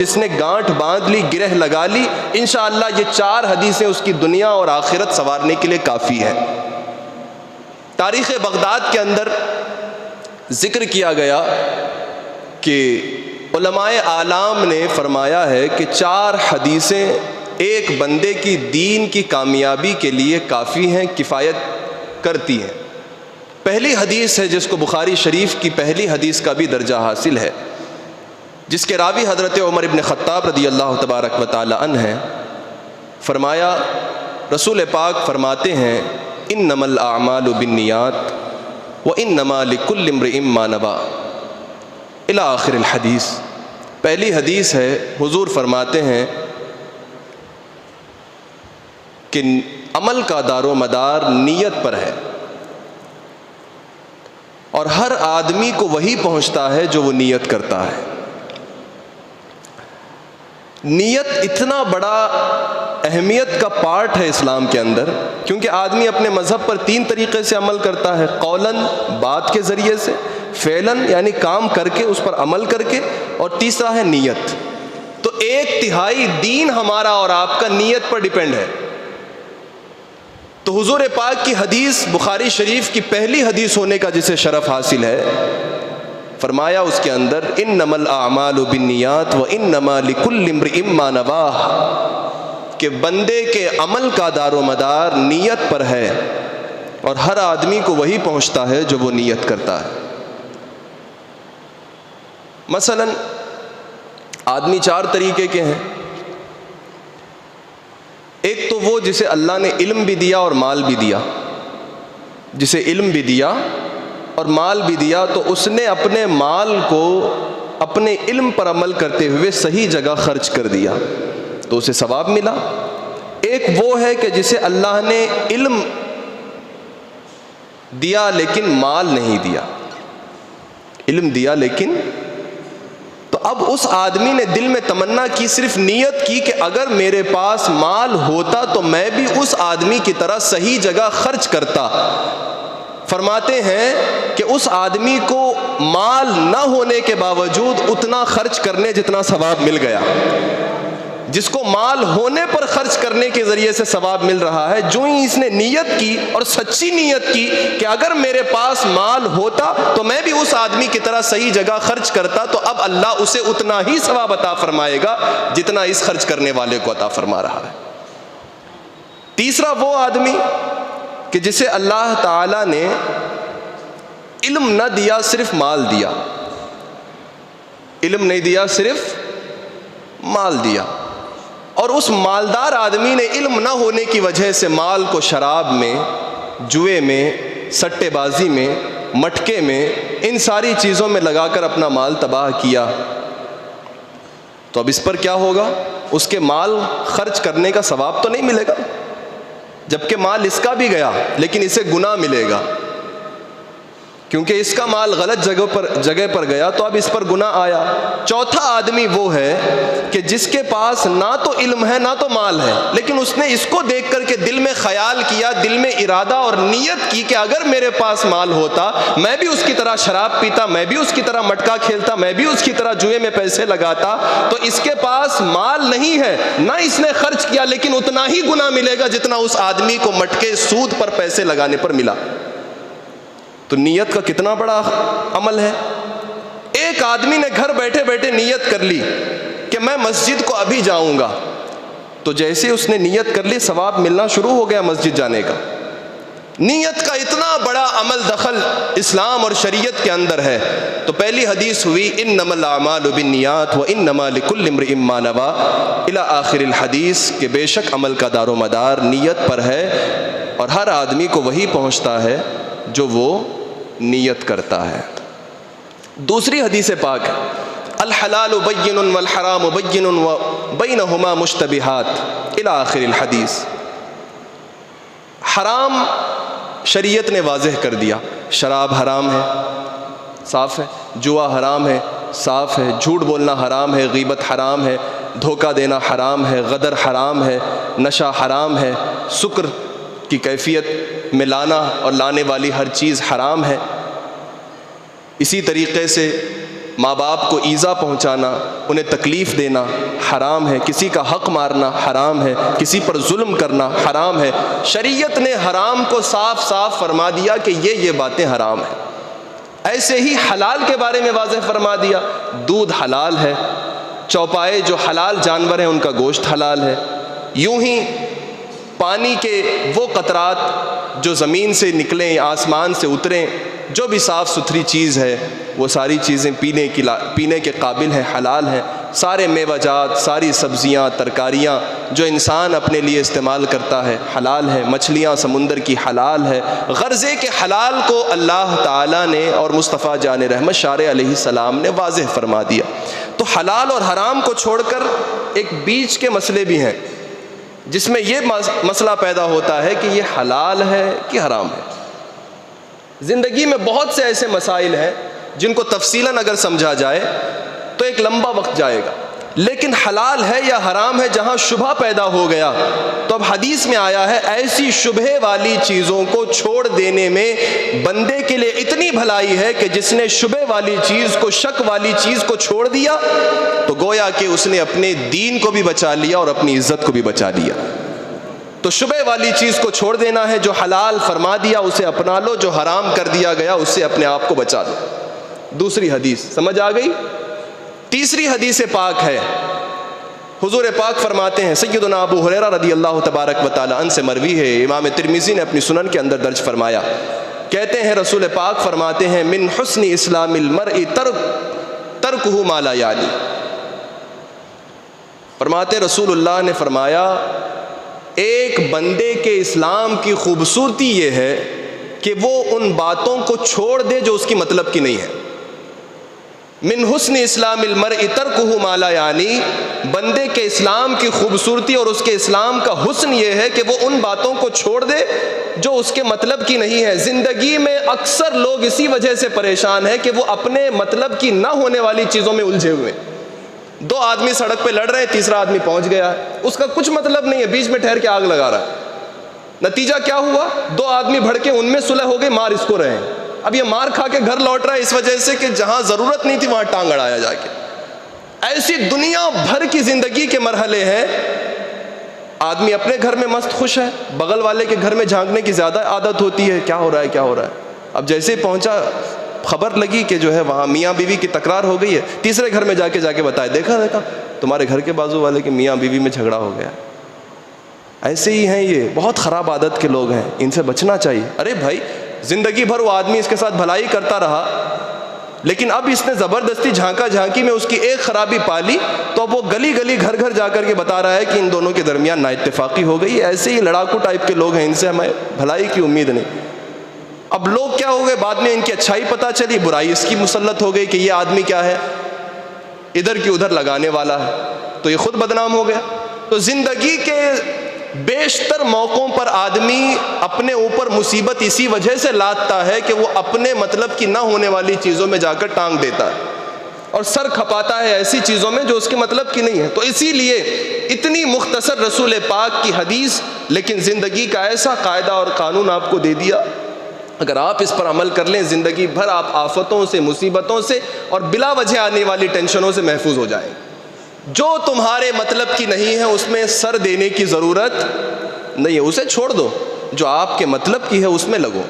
جس نے گانٹھ باندھ لی، گرہ لگا لی، انشاءاللہ یہ 4 حدیثیں اس کی دنیا اور آخرت سنوارنے کے لیے کافی ہے۔ تاریخ بغداد کے اندر ذکر کیا گیا کہ علماء اعلام نے فرمایا ہے کہ 4 حدیثیں ایک بندے کی دین کی کامیابی کے لیے کافی ہیں، کفایت کرتی ہیں۔ پہلی حدیث ہے جس کو بخاری شریف کی پہلی حدیث کا بھی درجہ حاصل ہے، جس کے راوی حضرت عمر ابن خطاب رضی اللہ تبارک و تعالی عنہ ہیں۔ فرمایا، رسول پاک فرماتے ہیں، انما الاعمال بالنیات وانما لکل امرئ ما نوی الی آخر الحدیث۔ پہلی حدیث ہے، حضور فرماتے ہیں کہ عمل کا دار و مدار نیت پر ہے، اور ہر آدمی کو وہی پہنچتا ہے جو وہ نیت کرتا ہے۔ نیت اتنا بڑا اہمیت کا پارٹ ہے اسلام کے اندر، کیونکہ آدمی اپنے مذہب پر 3 طریقے سے عمل کرتا ہے، قولاً بات کے ذریعے سے، فعلاً یعنی کام کر کے اس پر عمل کر کے، اور تیسرا ہے نیت۔ تو 1/3 دین ہمارا اور آپ کا نیت پر ڈیپینڈ ہے۔ تو حضور پاک کی حدیث بخاری شریف کی پہلی حدیث ہونے کا جسے شرف حاصل ہے، فرمایا اس کے اندر انما الاعمال بالنیات وانما لکل امرئ ما نوی، کہ بندے کے عمل کا دار و مدار نیت پر ہے، اور ہر آدمی کو وہی پہنچتا ہے جو وہ نیت کرتا ہے۔ مثلا آدمی 4 طریقے کے ہیں۔ ایک تو وہ جسے اللہ نے علم بھی دیا اور مال بھی دیا، جسے علم بھی دیا اور مال بھی دیا، تو اس نے اپنے مال کو اپنے علم پر عمل کرتے ہوئے صحیح جگہ خرچ کر دیا تو اسے ثواب ملا۔ ایک وہ ہے کہ جسے اللہ نے علم دیا لیکن مال نہیں دیا، علم دیا لیکن، تو اب اس آدمی نے دل میں تمنا کی، صرف نیت کی کہ اگر میرے پاس مال ہوتا تو میں بھی اس آدمی کی طرح صحیح جگہ خرچ کرتا۔ فرماتے ہیں کہ اس آدمی کو مال نہ ہونے کے باوجود اتنا خرچ کرنے جتنا ثواب مل گیا۔ جس کو مال ہونے پر خرچ کرنے کے ذریعے سے ثواب مل رہا ہے، جو ہی اس نے نیت کی اور سچی نیت کی کہ اگر میرے پاس مال ہوتا تو میں بھی اس آدمی کی طرح صحیح جگہ خرچ کرتا، تو اب اللہ اسے اتنا ہی ثواب عطا فرمائے گا جتنا اس خرچ کرنے والے کو عطا فرما رہا ہے۔ تیسرا وہ آدمی کہ جسے اللہ تعالی نے علم نہ دیا، صرف مال دیا، علم نہیں دیا، صرف مال دیا، اور اس مالدار آدمی نے علم نہ ہونے کی وجہ سے مال کو شراب میں، جوئے میں، سٹے بازی میں، مٹکے میں، ان ساری چیزوں میں لگا کر اپنا مال تباہ کیا، تو اب اس پر کیا ہوگا؟ اس کے مال خرچ کرنے کا ثواب تو نہیں ملے گا، جبکہ مال اس کا بھی گیا لیکن اسے گناہ ملے گا، کیونکہ اس کا مال غلط جگہ پر گیا تو اب اس پر گناہ آیا۔ چوتھا آدمی وہ ہے کہ جس کے پاس نہ تو علم ہے نہ تو مال ہے، لیکن اس نے اس کو دیکھ کر کے دل میں خیال کیا، دل میں ارادہ اور نیت کی کہ اگر میرے پاس مال ہوتا میں بھی اس کی طرح شراب پیتا، میں بھی اس کی طرح مٹکا کھیلتا، میں بھی اس کی طرح جوئے میں پیسے لگاتا۔ تو اس کے پاس مال نہیں ہے، نہ اس نے خرچ کیا، لیکن اتنا ہی گناہ ملے گا جتنا اس آدمی کو مٹکے سود پر پیسے لگانے پر ملا۔ تو نیت کا کتنا بڑا عمل ہے۔ ایک آدمی نے گھر بیٹھے بیٹھے نیت کر لی کہ میں مسجد کو ابھی جاؤں گا، تو جیسے اس نے نیت کر لی ثواب ملنا شروع ہو گیا مسجد جانے کا۔ نیت کا اتنا بڑا عمل دخل اسلام اور شریعت کے اندر ہے۔ تو پہلی حدیث ہوئی انما الاعمال بالنیات وانما لکل امرئ ما نوی الی آخر الحدیث، کہ بے شک عمل کا دار و مدار نیت پر ہے، اور ہر آدمی کو وہی پہنچتا ہے جو وہ نیت کرتا ہے۔ دوسری حدیث پاک، الحلال بین والحرام بین وبینہما مشتبہات الی آخر الحدیث۔ حرام شریعت نے واضح کر دیا، شراب حرام ہے، صاف ہے، جوا حرام ہے، صاف ہے، جھوٹ بولنا حرام ہے، غیبت حرام ہے، دھوکہ دینا حرام ہے، غدر حرام ہے، نشہ حرام ہے، سکر کی کیفیت میں لانا اور لانے والی ہر چیز حرام ہے۔ اسی طریقے سے ماں باپ کو ایذا پہنچانا، انہیں تکلیف دینا حرام ہے، کسی کا حق مارنا حرام ہے، کسی پر ظلم کرنا حرام ہے۔ شریعت نے حرام کو صاف صاف فرما دیا کہ یہ باتیں حرام ہیں۔ ایسے ہی حلال کے بارے میں واضح فرما دیا، دودھ حلال ہے، چوپائے جو حلال جانور ہیں ان کا گوشت حلال ہے۔ یوں ہی پانی کے وہ قطرات جو زمین سے نکلیں، آسمان سے اتریں، جو بھی صاف ستھری چیز ہے وہ ساری چیزیں پینے کے قابل ہیں، حلال ہیں۔ سارے میوہ جات، ساری سبزیاں، ترکاریاں جو انسان اپنے لیے استعمال کرتا ہے حلال ہے۔ مچھلیاں سمندر کی حلال ہے۔ غرضے کے حلال کو اللہ تعالیٰ نے اور مصطفیٰ جان رحمت شارع علیہ السلام نے واضح فرما دیا۔ تو حلال اور حرام کو چھوڑ کر ایک بیچ کے مسئلے بھی ہیں جس میں یہ مسئلہ پیدا ہوتا ہے کہ یہ حلال ہے کہ حرام ہے۔ زندگی میں بہت سے ایسے مسائل ہیں جن کو تفصیلاً اگر سمجھا جائے تو ایک لمبا وقت جائے گا، لیکن حلال ہے یا حرام ہے جہاں شبہ پیدا ہو گیا تو اب حدیث میں آیا ہے ایسی شبہ والی چیزوں کو چھوڑ دینے میں بندے کے لیے اتنی بھلائی ہے کہ جس نے شبہ والی چیز کو، شک والی چیز کو چھوڑ دیا تو گویا کہ اس نے اپنے دین کو بھی بچا لیا اور اپنی عزت کو بھی بچا لیا۔ تو شبہ والی چیز کو چھوڑ دینا ہے، جو حلال فرما دیا اسے اپنا لو، جو حرام کر دیا گیا اس سے اپنے آپ کو بچا لو۔ دوسری حدیث سمجھ آ گئی؟ تیسری حدیث پاک ہے، حضور پاک فرماتے ہیں، سیدنا ابو ہریرہ رضی اللہ تبارک و تعالی عنہ سے مروی ہے، امام ترمذی نے اپنی سنن کے اندر درج فرمایا، کہتے ہیں رسول پاک فرماتے ہیں من حسن اسلام المرء ترکہ ما لا یعنی۔ فرماتے رسول اللہ نے فرمایا ایک بندے کے اسلام کی خوبصورتی یہ ہے کہ وہ ان باتوں کو چھوڑ دے جو اس کی مطلب کی نہیں ہے۔ من حسن اسلام المرء ترکہ ما لا یعنی، بندے کے اسلام کی خوبصورتی اور اس کے اسلام کا حسن یہ ہے کہ وہ ان باتوں کو چھوڑ دے جو اس کے مطلب کی نہیں ہے۔ زندگی میں اکثر لوگ اسی وجہ سے پریشان ہیں کہ وہ اپنے مطلب کی نہ ہونے والی چیزوں میں الجھے ہوئے ہیں۔ دو آدمی سڑک پہ لڑ رہے ہیں، تیسرا آدمی پہنچ گیا ہے، اس کا کچھ مطلب نہیں ہے، بیچ میں ٹھہر کے آگ لگا رہا ہے۔ نتیجہ کیا ہوا؟ دو آدمی بھڑکے، ان میں صلح ہو گئی، مار اس کو رہے ہیں۔ اب یہ مار کھا کے گھر لوٹ رہا ہے اس وجہ سے کہ جہاں ضرورت نہیں تھی وہاں ٹانگ اڑایا جا کے۔ ایسی دنیا بھر کی زندگی کے مرحلے ہیں۔ آدمی اپنے گھر میں مست خوش ہے، بغل والے کے گھر میں جھانکنے کی زیادہ عادت ہوتی ہے، کیا ہو رہا ہے کیا ہو رہا ہے۔ اب جیسے ہی پہنچا خبر لگی کہ جو ہے وہاں میاں بیوی کی تکرار ہو گئی ہے، تیسرے گھر میں جا کے بتائے، دیکھا تمہارے گھر کے بازو والے کے میاں بیوی میں جھگڑا ہو گیا۔ ایسے ہی ہیں، یہ بہت خراب عادت کے لوگ ہیں، ان سے بچنا چاہیے۔ ارے بھائی زندگی بھر وہ آدمی اس کے ساتھ بھلائی کرتا رہا، لیکن اب اس نے زبردستی جھانکا جھانکی میں اس کی ایک خرابی پالی تو اب وہ گلی گلی گھر گھر جا کر کے بتا رہا ہے کہ ان دونوں کے درمیان نا اتفاقی ہو گئی۔ ایسے ہی لڑاکو ٹائپ کے لوگ ہیں، ان سے ہمیں بھلائی کی امید نہیں۔ اب لوگ کیا ہو گئے، بعد میں ان کی اچھائی پتہ چلی، برائی اس کی مسلط ہو گئی کہ یہ آدمی کیا ہے، ادھر کی ادھر لگانے والا ہے، تو یہ خود بدنام ہو گیا۔ تو زندگی کے بیشتر موقعوں پر آدمی اپنے اوپر مصیبت اسی وجہ سے لادتا ہے کہ وہ اپنے مطلب کی نہ ہونے والی چیزوں میں جا کر ٹانگ دیتا ہے اور سر کھپاتا ہے ایسی چیزوں میں جو اس کے مطلب کی نہیں ہے۔ تو اسی لیے اتنی مختصر رسول پاک کی حدیث، لیکن زندگی کا ایسا قاعدہ اور قانون آپ کو دے دیا، اگر آپ اس پر عمل کر لیں زندگی بھر آپ آفتوں سے، مصیبتوں سے اور بلا وجہ آنے والی ٹینشنوں سے محفوظ ہو جائیں۔ جو تمہارے مطلب کی نہیں ہے اس میں سر دینے کی ضرورت نہیں ہے، اسے چھوڑ دو، جو آپ کے مطلب کی ہے اس میں لگو۔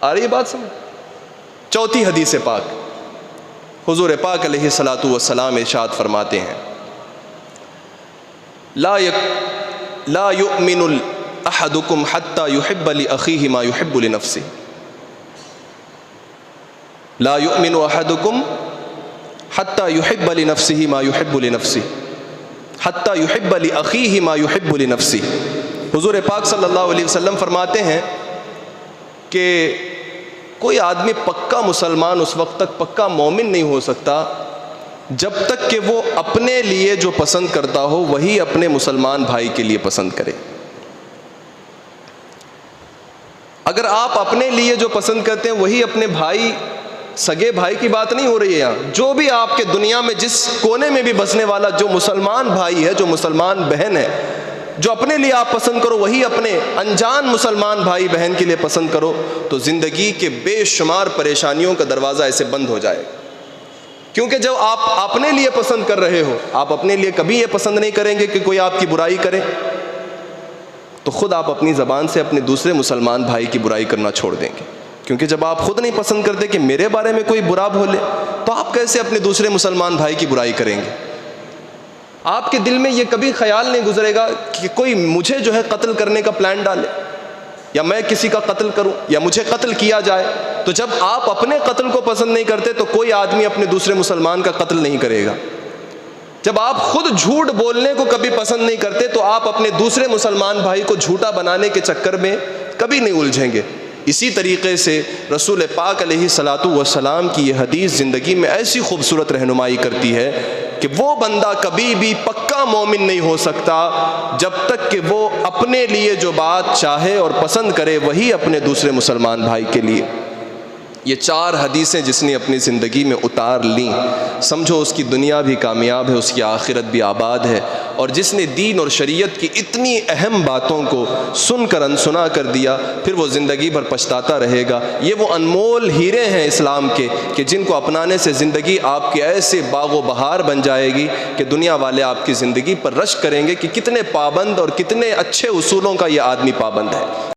آ رہی ہے بات سمجھ؟ چوتھی حدیث پاک، حضور پاک علیہ الصلوۃ والسلام ارشاد فرماتے ہیں لا یؤمن احدکم حتی یحب لاخیہ ما یحب لنفسہ۔ لا یؤمن احدکم حتی یحب لنفسہ ما یحب لنفسہ، حتی یحب لاخیہ ما یحب لنفسہ۔ حضور پاک صلی اللہ علیہ وسلم فرماتے ہیں کہ کوئی آدمی پکا مسلمان اس وقت تک پکا مومن نہیں ہو سکتا جب تک کہ وہ اپنے لیے جو پسند کرتا ہو وہی اپنے مسلمان بھائی کے لیے پسند کرے۔ اگر آپ اپنے لیے جو پسند کرتے ہیں وہی اپنے بھائی، سگے بھائی کی بات نہیں ہو رہی ہے یہاں، جو بھی آپ کے دنیا میں جس کونے میں بھی بسنے والا جو مسلمان بھائی ہے، جو مسلمان بہن ہے، جو اپنے لیے آپ پسند کرو وہی اپنے انجان مسلمان بھائی بہن کے لیے پسند کرو، تو زندگی کے بے شمار پریشانیوں کا دروازہ ایسے بند ہو جائے گا۔ کیونکہ جب آپ اپنے لیے پسند کر رہے ہو، آپ اپنے لیے کبھی یہ پسند نہیں کریں گے کہ کوئی آپ کی برائی کرے، تو خود آپ اپنی زبان سے اپنے دوسرے مسلمان بھائی کی برائی کرنا چھوڑ دیں گے. کیونکہ جب آپ خود نہیں پسند کرتے کہ میرے بارے میں کوئی برا بولے، تو آپ کیسے اپنے دوسرے مسلمان بھائی کی برائی کریں گے؟ آپ کے دل میں یہ کبھی خیال نہیں گزرے گا کہ کوئی مجھے جو ہے قتل کرنے کا پلان ڈالے، یا میں کسی کا قتل کروں، یا مجھے قتل کیا جائے. تو جب آپ اپنے قتل کو پسند نہیں کرتے تو کوئی آدمی اپنے دوسرے مسلمان کا قتل نہیں کرے گا. جب آپ خود جھوٹ بولنے کو کبھی پسند نہیں کرتے تو آپ اپنے دوسرے مسلمان بھائی کو جھوٹا بنانے کے چکر میں کبھی نہیں الجھیں گے. اسی طریقے سے رسول پاک علیہ الصلاۃ والسلام کی یہ حدیث زندگی میں ایسی خوبصورت رہنمائی کرتی ہے کہ وہ بندہ کبھی بھی پکا مومن نہیں ہو سکتا جب تک کہ وہ اپنے لیے جو بات چاہے اور پسند کرے وہی اپنے دوسرے مسلمان بھائی کے لیے. یہ 4 حدیثیں جس نے اپنی زندگی میں اتار لیں، سمجھو اس کی دنیا بھی کامیاب ہے، اس کی آخرت بھی آباد ہے. اور جس نے دین اور شریعت کی اتنی اہم باتوں کو سن کر انسنا کر دیا، پھر وہ زندگی بھر پچھتاتا رہے گا. یہ وہ انمول ہیرے ہیں اسلام کے کہ جن کو اپنانے سے زندگی آپ کے ایسے باغ و بہار بن جائے گی کہ دنیا والے آپ کی زندگی پر رشک کریں گے کہ کتنے پابند اور کتنے اچھے اصولوں کا یہ آدمی پابند ہے.